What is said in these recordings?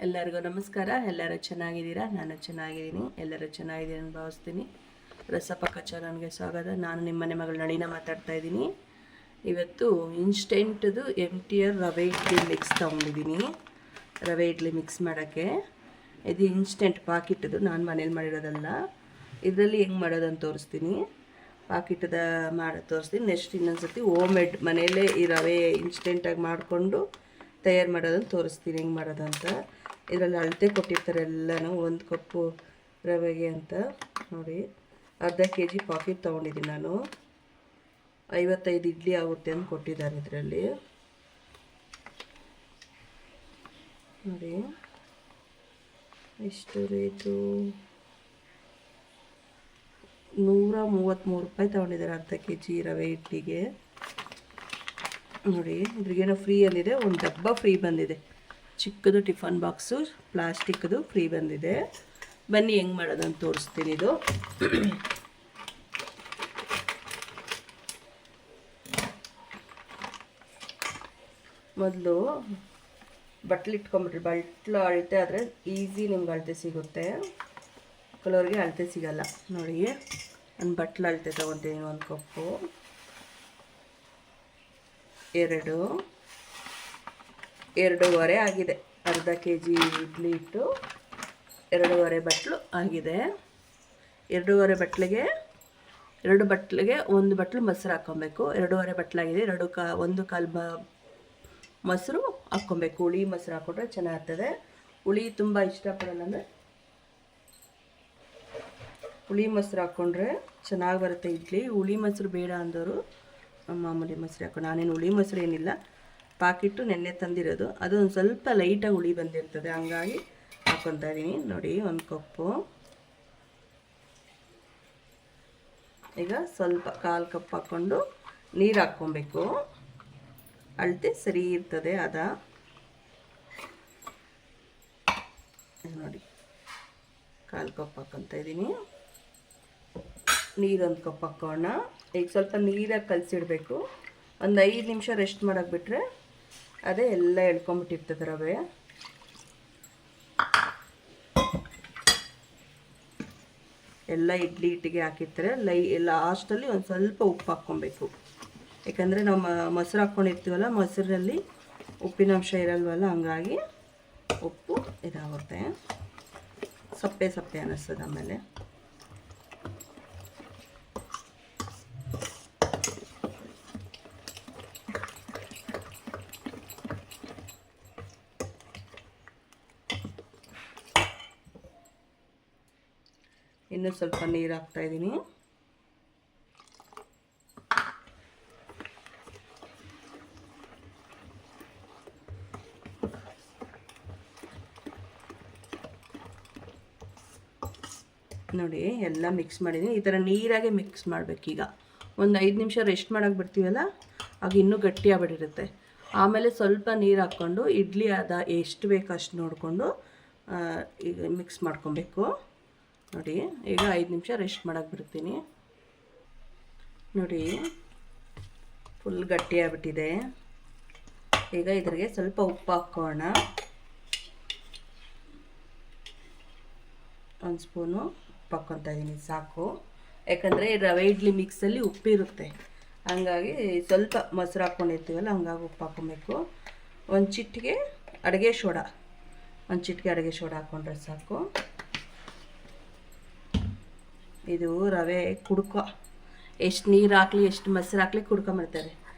ಎಲ್ಲರಿಗೂ ನಮಸ್ಕಾರ. ಎಲ್ಲರೂ ಚೆನ್ನಾಗಿದ್ದೀರಾ? ನಾನು ಚೆನ್ನಾಗಿದ್ದೀನಿ. ಎಲ್ಲರೂ ಚೆನ್ನಾಗಿದ್ದೀನಿ ಅಂತ ಭಾವಿಸ್ತೀನಿ. ರಸಪಕ್ಕ ಚಾನಲ್ಗೆ ಸ್ವಾಗತ. ನಾನು ನಿಮ್ಮ ಮನೆ ಮಗಳು ನಳಿನ ಮಾತಾಡ್ತಾ ಇದ್ದೀನಿ. ಇವತ್ತು ಇನ್ಸ್ಟೆಂಟ್ದು MTR ರವೆ ಇಡ್ಲಿ ಮಿಕ್ಸ್ ತೊಗೊಂಡಿದ್ದೀನಿ. ರವೆ ಇಡ್ಲಿ ಮಿಕ್ಸ್ ಮಾಡೋಕ್ಕೆ ಇದು ಇನ್ಸ್ಟೆಂಟ್ ಪಾಕಿಟ್ಟದು, ನಾನು ಮನೇಲಿ ಮಾಡಿರೋದಲ್ಲ. ಇದರಲ್ಲಿ ಹೆಂಗೆ ಮಾಡೋದಂತ ತೋರಿಸ್ತೀನಿ. ಪಾಕಿಟ್ಟದ ಮಾಡೋದು ತೋರಿಸ್ತೀನಿ. ನೆಕ್ಸ್ಟ್ ಇನ್ನೊಂದ್ಸತಿ ಹೋಮ್ ಮೇಡ್ ಮನೆಯಲ್ಲೇ ಈ ರವೆ ಇನ್ಸ್ಟೆಂಟಾಗಿ ಮಾಡಿಕೊಂಡು ತಯಾರು ಮಾಡೋದನ್ನು ತೋರಿಸ್ತೀನಿ ಹೆಂಗೆ ಮಾಡೋದಂತ. ಇದರಲ್ಲಿ ಅಳತೆ ಕೊಟ್ಟಿರ್ತಾರೆ ಎಲ್ಲನೂ. 1 ಕಪ್ಪು ರವೆಗೆ ಅಂತ ನೋಡಿ ಅರ್ಧ kg ಪಾಕೆಟ್ ತೊಗೊಂಡಿದ್ದೀನಿ ನಾನು. 55 ಇಡ್ಲಿ ಆಗುತ್ತೆ ಅಂತ ಕೊಟ್ಟಿದ್ದಾರೆ ಇದರಲ್ಲಿ ನೋಡಿ. ಎಷ್ಟು ರೇಟು? 133 ರೂಪಾಯಿ ತೊಗೊಂಡಿದ್ದಾರೆ ಅರ್ಧ kg ರವೆ ಇಡ್ಲಿಗೆ ನೋಡಿ. ಇದ್ರಿಗೇನೋ ಫ್ರೀ ಅಲ್ಲಿದೆ, ಒಂದು ಡಬ್ಬ ಫ್ರೀ ಬಂದಿದೆ. ಚಿಕ್ಕದು ಟಿಫನ್ ಬಾಕ್ಸು ಪ್ಲಾಸ್ಟಿಕ್ದು ಫ್ರೀ ಬಂದಿದೆ. ಬನ್ನಿ ಹೆಂಗೆ ಮಾಡೋದಂತ ತೋರಿಸ್ತೀನಿ. ಇದು ಮೊದಲು ಬಟ್ಲು ಇಟ್ಕೊಂಬಿಟ್ರಿ. ಬಟ್ಲು ಅಳತೆ ಆದರೆ ಈಸಿ ನಿಮ್ಗೆ ಅಳತೆ ಸಿಗುತ್ತೆ, ಕೆಲವ್ರಿಗೆ ಅಳತೆ ಸಿಗಲ್ಲ ನೋಡಿ. ನಾನು ಬಟ್ಲು ಅಳತೆ ತೊಗೊತೀನಿ. 1 ಕಪ್ಪು, 2.5 ಆಗಿದೆ. ಅರ್ಧ kg ಇಡ್ಲಿ ಹಿಟ್ಟು 2.5 ಬಟ್ಲು ಆಗಿದೆ. 2.5 ಬಟ್ಲಿಗೆ 2 ಬಟ್ಲಿಗೆ 1 ಬಟ್ಲು ಮೊಸರು ಹಾಕ್ಕೊಬೇಕು. 2.5 ಬಟ್ಲಾಗಿದೆ. 1 ಕಾಲು ಮೊಸರು ಹಾಕ್ಕೊಬೇಕು. ಹುಳಿ ಮೊಸರು ಹಾಕ್ಕೊಂಡ್ರೆ ಚೆನ್ನಾಗಿರ್ತದೆ. ಹುಳಿ ತುಂಬ ಇಷ್ಟಪಡಲ್ಲ ಅಂದರೆ ಹುಳಿ ಮೊಸರು ಹಾಕ್ಕೊಂಡ್ರೆ ಚೆನ್ನಾಗಿ ಬರುತ್ತೆ ಇಡ್ಲಿ. ಹುಳಿ ಮೊಸರು ಬೇಡ ಅಂದವರು ಮಾಮೂಲಿ ಮೊಸರು ಹಾಕೊಂಡು. ನಾನೇನು ಹುಳಿ ಮೊಸರು ಏನಿಲ್ಲ, ಪಾಕಿಟ್ಟು ನೆನ್ನೆ ತಂದಿರೋದು. ಅದು ಒಂದು ಸ್ವಲ್ಪ ಲೈಟಾಗಿ ಹುಳಿ ಬಂದಿರ್ತದೆ, ಹಂಗಾಗಿ ಹಾಕ್ಕೊತಾ ಇದ್ದೀನಿ ನೋಡಿ. 1 ಕಪ್ಪು. ಈಗ ಸ್ವಲ್ಪ 1/4 ಕಪ್ ಹಾಕ್ಕೊಂಡು ನೀರು ಹಾಕ್ಕೊಬೇಕು. ಅಳತೆ ಸರಿ ಇರ್ತದೆ ಅದ ನೋಡಿ. 1/4 ಕಪ್ ಹಾಕ್ಕೊತಾ ಇದ್ದೀನಿ. ನೀರು 1 ಕಪ್ ಹಾಕೋಣ. ಈಗ ಸ್ವಲ್ಪ ನೀರಾಗಿ ಕಲಸಿಡಬೇಕು. ಒಂದು 5 ನಿಮಿಷ ರೆಸ್ಟ್ ಮಾಡೋಕೆ ಬಿಟ್ಟರೆ ಅದೇ ಎಲ್ಲ ಎಳ್ಕೊಂಬಿಟ್ಟಿರ್ತದೆ ರವೆ. ಎಲ್ಲ ಇಡ್ಲಿ ಹಿಟ್ಟಿಗೆ ಹಾಕಿರ್ತಾರೆ. ಲಾಸ್ಟಲ್ಲಿ ಒಂದು ಸ್ವಲ್ಪ ಉಪ್ಪು ಹಾಕ್ಕೊಬೇಕು. ಯಾಕಂದರೆ ನಾವು ಮೊಸರು ಹಾಕ್ಕೊಂಡಿರ್ತೀವಲ್ಲ, ಮೊಸರಲ್ಲಿ ಉಪ್ಪಿನಂಶ ಇರಲ್ವಲ್ಲ, ಹಂಗಾಗಿ ಉಪ್ಪು ಇದಾಗುತ್ತೆ. ಸಪ್ಪೆ ಸಪ್ಪೆ ಅನ್ನಿಸ್ತದೆ ಆಮೇಲೆ. ಇನ್ನೂ ಸ್ವಲ್ಪ ನೀರು ಹಾಕ್ತಾಯಿದ್ದೀನಿ. ನೋಡಿ ಎಲ್ಲ ಮಿಕ್ಸ್ ಮಾಡಿದ್ದೀನಿ. ಈ ಥರ ನೀರಾಗೆ ಮಿಕ್ಸ್ ಮಾಡಬೇಕೀಗ. ಒಂದು 5 ನಿಮಿಷ ರೆಸ್ಟ್ ಮಾಡೋಕೆ ಬಿಡ್ತೀವಲ್ಲ, ಆಗ ಇನ್ನೂ ಗಟ್ಟಿ ಆಗ್ಬಿಟ್ಟಿರುತ್ತೆ. ಆಮೇಲೆ ಸ್ವಲ್ಪ ನೀರು ಹಾಕ್ಕೊಂಡು ಇಡ್ಲಿ ಎಷ್ಟು ಬೇಕು ಅಷ್ಟು ನೋಡಿಕೊಂಡು ಈಗ ಮಿಕ್ಸ್ ಮಾಡ್ಕೊಬೇಕು ನೋಡಿ. ಈಗ 5 ನಿಮಿಷ ರೆಸ್ಟ್ ಮಾಡೋಕೆ ಬಿಡ್ತೀನಿ ನೋಡಿ. ಫುಲ್ ಗಟ್ಟಿ ಆಗಿಬಿಟ್ಟಿದೆ. ಈಗ ಇದ್ರಿಗೆ ಸ್ವಲ್ಪ ಉಪ್ಪು ಹಾಕೋಣ. 1 ಸ್ಪೂನು ಉಪ್ಪು ಹಾಕ್ಕೊತಾ ಇದ್ದೀನಿ, ಸಾಕು. ಯಾಕಂದರೆ ರವೆ ಇಡ್ಲಿ ಮಿಕ್ಸಲ್ಲಿ ಉಪ್ಪಿರುತ್ತೆ, ಹಂಗಾಗಿ ಸ್ವಲ್ಪ ಮೊಸರು ಹಾಕ್ಕೊಂಡಿರ್ತೀವಲ್ಲ, ಹಂಗಾಗಿ ಉಪ್ಪು ಹಾಕ್ಕೊಬೇಕು. 1 ಚಿಟಿಕೆ ಅಡುಗೆ ಸೋಡಾ ಹಾಕ್ಕೊಂಡ್ರೆ ಸಾಕು. ಇದು ರವೆ ಕುಡ್ಕೊ, ಎಷ್ಟು ನೀರು ಹಾಕಲಿ ಎಷ್ಟು ಮೊಸರು ಹಾಕಲಿ ಕುಡ್ಕೊಂಬಿಡ್ತಾರೆ.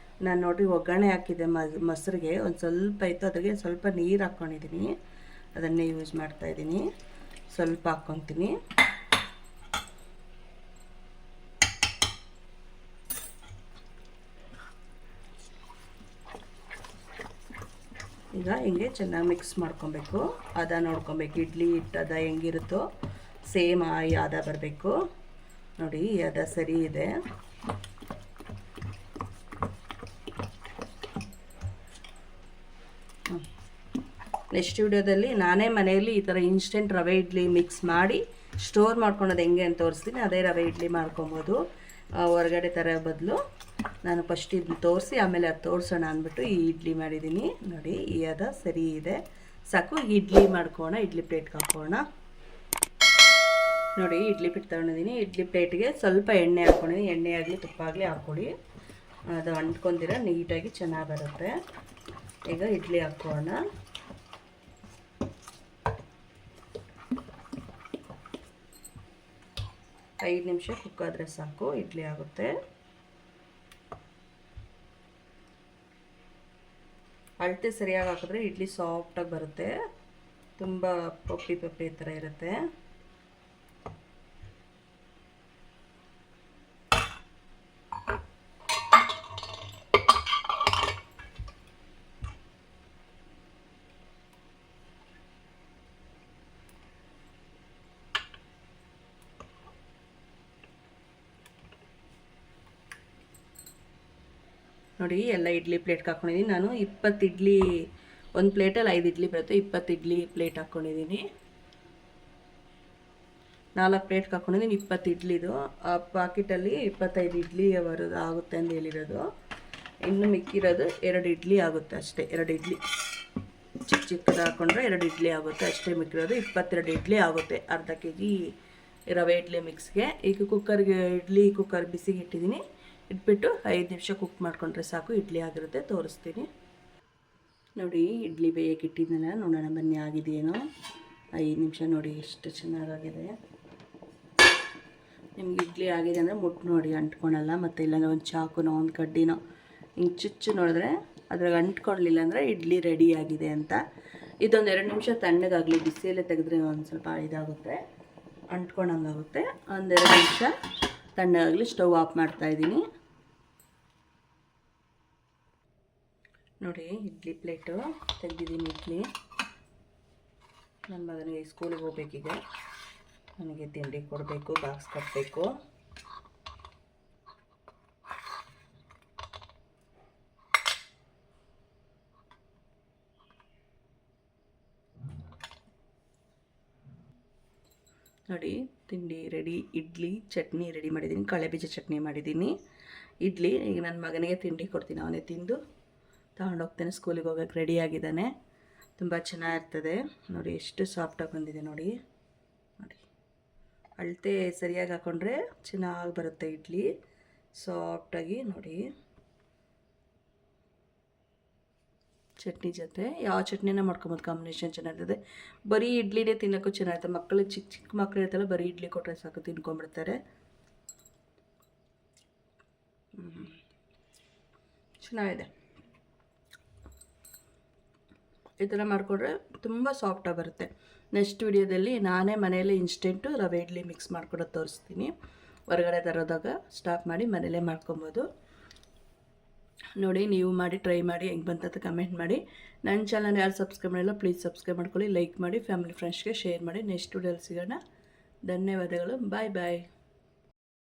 ನಾನು ನೋಡಿ ಒಗ್ಗರಣೆ ಹಾಕಿದ್ದೆ ಮೊಸರಿಗೆ ಒಂದು ಸ್ವಲ್ಪ ಇತ್ತು, ಅದ್ರಿಗೆ ಸ್ವಲ್ಪ ನೀರು ಹಾಕ್ಕೊಂಡಿದ್ದೀನಿ. ಅದನ್ನೇ ಯೂಸ್ ಮಾಡ್ತಾಯಿದ್ದೀನಿ. ಸ್ವಲ್ಪ ಹಾಕ್ಕೊತೀನಿ. ಈಗ ಹಿಂಗೆ ಚೆನ್ನಾಗಿ ಮಿಕ್ಸ್ ಮಾಡ್ಕೊಬೇಕು. ಅದ ನೋಡ್ಕೊಬೇಕು. ಇಡ್ಲಿ ಹಿಟ್ಟು ಅದ ಹೆಂಗಿರುತ್ತೋ ಸೇಮ್ ಈ ಅದ ಬರಬೇಕು ನೋಡಿ. ಅದ ಸರಿ ಇದೆ. ನೆಕ್ಸ್ಟ್ ವಿಡಿಯೋದಲ್ಲಿ ನಾನೇ ಮನೆಯಲ್ಲಿ ಈ ಥರ ಇನ್ಸ್ಟೆಂಟ್ ರವೆ ಇಡ್ಲಿ ಮಿಕ್ಸ್ ಮಾಡಿ ಸ್ಟೋರ್ ಮಾಡ್ಕೊಳೋದು ಹೆಂಗೆ ಅಂತ ತೋರಿಸ್ತೀನಿ. ಅದೇ ರವೆ ಇಡ್ಲಿ ಮಾಡ್ಕೊಬೋದು ಹೊರಗಡೆ ಥರ ಬದಲು. ನಾನು ಫಸ್ಟ್ ಇದನ್ನ ತೋರಿಸಿ ಆಮೇಲೆ ಅದು ತೋರಿಸೋಣ ಅಂದ್ಬಿಟ್ಟು ಈ ಇಡ್ಲಿ ಮಾಡಿದ್ದೀನಿ ನೋಡಿ. ಈ ಅದ ಸರಿ ಇದೆ. ಸಾಕು. ಇಡ್ಲಿ ಮಾಡ್ಕೋಣ, ಇಡ್ಲಿ ಪ್ಲೇಟ್ಗೆ ಹಾಕೋಣ. ನೋಡಿ ಇಡ್ಲಿ ಪ್ಲೇಟ್ ತಗೊಂಡಿದ್ದೀನಿ. ಇಡ್ಲಿ ಪ್ಲೇಟ್ಗೆ ಸ್ವಲ್ಪ ಎಣ್ಣೆ ಹಾಕ್ಕೊಂಡಿದ್ದೀನಿ. ಎಣ್ಣೆ ಆಗಲಿ ತುಪ್ಪ ಆಗಲಿ ಹಾಕ್ಕೊಳ್ಳಿ, ಅದು ಅಂಟ್ಕೊಂಡಿರ ನೀಟಾಗಿ ಚೆನ್ನಾಗಿ ಬರುತ್ತೆ. ಈಗ ಇಡ್ಲಿ ಹಾಕೋಣ. ಐದು ನಿಮಿಷ ಕುಕ್ ಆದರೆ ಸಾಕು, ಇಡ್ಲಿ ಆಗುತ್ತೆ. ಅಳತೆ ಸರಿಯಾಗಿ ಹಾಕಿದ್ರೆ ಇಡ್ಲಿ ಸಾಫ್ಟಾಗಿ ಬರುತ್ತೆ, ತುಂಬ ಪಪ್ಪಿ ಥರ ಇರುತ್ತೆ. ನೋಡಿ ಎಲ್ಲ ಇಡ್ಲಿ ಪ್ಲೇಟ್ಗೆ ಹಾಕ್ಕೊಂಡಿದ್ದೀನಿ. ನಾನು 20 ಇಡ್ಲಿ, ಒಂದು ಪ್ಲೇಟಲ್ಲಿ 5 ಇಡ್ಲಿ ಬರುತ್ತೆ, 20 ಇಡ್ಲಿ ಪ್ಲೇಟ್ ಹಾಕ್ಕೊಂಡಿದ್ದೀನಿ. 4 ಪ್ಲೇಟ್ಗೆ ಹಾಕ್ಕೊಂಡಿದ್ದೀನಿ 20 ಇಡ್ಲಿದು. ಆ ಪಾಕೆಟಲ್ಲಿ 25 ಇಡ್ಲಿ ಬರೋದು ಆಗುತ್ತೆ ಅಂತ ಹೇಳಿರೋದು. ಇನ್ನು ಮಿಕ್ಕಿರೋದು 2 ಇಡ್ಲಿ ಆಗುತ್ತೆ ಅಷ್ಟೇ. 2 ಇಡ್ಲಿ ಚಿಕ್ಕದು ಹಾಕ್ಕೊಂಡ್ರೆ 2 ಇಡ್ಲಿ ಆಗುತ್ತೆ ಅಷ್ಟೇ. ಮಿಕ್ಕಿರೋದು 22 ಇಡ್ಲಿ ಆಗುತ್ತೆ, ಅರ್ಧ kg ರವೆ ಇಡ್ಲಿ ಮಿಕ್ಸ್ಗೆ. ಈಗ ಇಡ್ಲಿ ಕುಕ್ಕರ್ ಬಿಸಿಗೆ ಇಟ್ಟಿದ್ದೀನಿ. ಇಟ್ಬಿಟ್ಟು 5 ನಿಮಿಷ ಕುಕ್ ಮಾಡಿಕೊಂಡ್ರೆ ಸಾಕು, ಇಡ್ಲಿ ಆಗಿರುತ್ತೆ. ತೋರಿಸ್ತೀನಿ ನೋಡಿ. ಇಡ್ಲಿ ಬೇಯಕ್ಕೆ ಇಟ್ಟಿದ್ದೆನಲ್ಲ, ನೋಡೋಣ ಬನ್ನಿ ಆಗಿದೆಯೇನೋ. 5 ನಿಮಿಷ ನೋಡಿ ಎಷ್ಟು ಚೆನ್ನಾಗಾಗಿದೆ. ನಿಮ್ಗೆ ಇಡ್ಲಿ ಆಗಿದೆ ಅಂದರೆ ಮುಟ್ಟು ನೋಡಿ, ಅಂಟ್ಕೊಳಲ್ಲ. ಮತ್ತು ಇಲ್ಲಾಂದರೆ ಒಂದು ಚಾಕುನೋ ಒಂದು ಕಡ್ಡಿನೋ ಹಿಂಗೆ ಚುಚ್ಚು ನೋಡಿದ್ರೆ ಅದ್ರಾಗ ಅಂಟ್ಕೊಳ್ಳಿಲ್ಲ ಅಂದರೆ ಇಡ್ಲಿ ರೆಡಿ ಆಗಿದೆ ಅಂತ. ಇದೊಂದು 2 ನಿಮಿಷ ತಣ್ಣಗಾಗಲಿ, ಬಿಸಿಯಲ್ಲೇ ತೆಗೆದ್ರೆ ಒಂದು ಸ್ವಲ್ಪ ಇದಾಗುತ್ತೆ, ಅಂಟ್ಕೊಂಡಂಗಾಗುತ್ತೆ. ಒಂದು 2 ನಿಮಿಷ ತಣ್ಣಗಾಗಲಿ. ಸ್ಟವ್ ಆಫ್ ಮಾಡ್ತಾಯಿದ್ದೀನಿ. ನೋಡಿ ಇಡ್ಲಿ ಪ್ಲೇಟು ತೆಗೆದಿದ್ದೀನಿ. ಇಡ್ಲಿ ನನ್ನ ಮಗನಿಗೆ ಸ್ಕೂಲಿಗೆ ಹೋಗ್ಬೇಕೀಗ, ನನಗೆ ತಿಂಡಿ ಕೊಡಬೇಕು, ಬಾಕ್ಸ್ ಕಟ್ಟಬೇಕು. ನೋಡಿ ತಿಂಡಿ ರೆಡಿ. ಇಡ್ಲಿ ಚಟ್ನಿ ರೆಡಿ ಮಾಡಿದ್ದೀನಿ, ಕಡಲೆಬೀಜ ಚಟ್ನಿ ಮಾಡಿದ್ದೀನಿ. ಇಡ್ಲಿ ಈಗ ನನ್ನ ಮಗನಿಗೆ ತಿಂಡಿ ಕೊಡ್ತೀನಿ, ಅವನೇ ತಿಂದು ತಗೊಂಡೋಗ್ತಾನೆ, ಸ್ಕೂಲಿಗೆ ಹೋಗೋಕ್ಕೆ ರೆಡಿಯಾಗಿದ್ದಾನೆ. ತುಂಬ ಚೆನ್ನಾಗಿರ್ತದೆ ನೋಡಿ, ಎಷ್ಟು ಸಾಫ್ಟಾಗಿ ಬಂದಿದೆ ನೋಡಿ. ನೋಡಿ ಅಳತೆ ಸರಿಯಾಗಿ ಹಾಕ್ಕೊಂಡ್ರೆ ಚೆನ್ನಾಗಿ ಬರುತ್ತೆ ಇಡ್ಲಿ ಸಾಫ್ಟಾಗಿ. ನೋಡಿ ಚಟ್ನಿ ಜೊತೆ ಯಾವ ಚಟ್ನಿನ ಮಾಡ್ಕೊಬೋದು, ಕಾಂಬಿನೇಷನ್ ಚೆನ್ನಾಗಿರ್ತದೆ. ಬರೀ ಇಡ್ಲಿನೇ ತಿನ್ನೋಕ್ಕೂ ಚೆನ್ನಾಗಿರ್ತದೆ. ಮಕ್ಕಳಿಗೆ ಚಿಕ್ಕ ಮಕ್ಕಳು ಇರ್ತಲ್ಲ, ಬರೀ ಇಡ್ಲಿ ಕೊಟ್ಟರೆ ಸಾಕು ತಿನ್ಕೊಂಡ್ಬಿಡ್ತಾರೆ. ಚೆನ್ನಾಗಿದೆ. ಈ ಥರ ಮಾಡಿಕೊಂಡ್ರೆ ತುಂಬ ಸಾಫ್ಟಾಗಿ ಬರುತ್ತೆ. ನೆಕ್ಸ್ಟ್ ವಿಡಿಯೋದಲ್ಲಿ ನಾನೇ ಮನೆಯಲ್ಲೇ ಇನ್ಸ್ಟೆಂಟು ರವೆ ಇಡ್ಲಿ ಮಿಕ್ಸ್ ಮಾಡ್ಕೊಡೋದು ತೋರಿಸ್ತೀನಿ. ಹೊರಗಡೆ ತರೋದಾಗ ಸ್ಟಾಪ್ ಮಾಡಿ ಮನೆಯಲ್ಲೇ ಮಾಡ್ಕೊಬೋದು. ನೋಡಿ ನೀವು ಮಾಡಿ ಟ್ರೈ ಮಾಡಿ, ಹೆಂಗೆ ಬಂತಂತ ಕಮೆಂಟ್ ಮಾಡಿ. ನನ್ನ ಚಾನಲ್ ಯಾರು ಸಬ್ಸ್ಕ್ರೈಬ್ ಮಾಡಿಲ್ಲ ಪ್ಲೀಸ್ ಸಬ್ಸ್ಕ್ರೈಬ್ ಮಾಡ್ಕೊಳ್ಳಿ, ಲೈಕ್ ಮಾಡಿ, ಫ್ಯಾಮಿಲಿ ಫ್ರೆಂಡ್ಸ್ಗೆ ಶೇರ್ ಮಾಡಿ. ನೆಕ್ಸ್ಟ್ ವಿಡಿಯೋಲಿ ಸಿಗೋಣ. ಧನ್ಯವಾದಗಳು. ಬಾಯ್ ಬಾಯ್.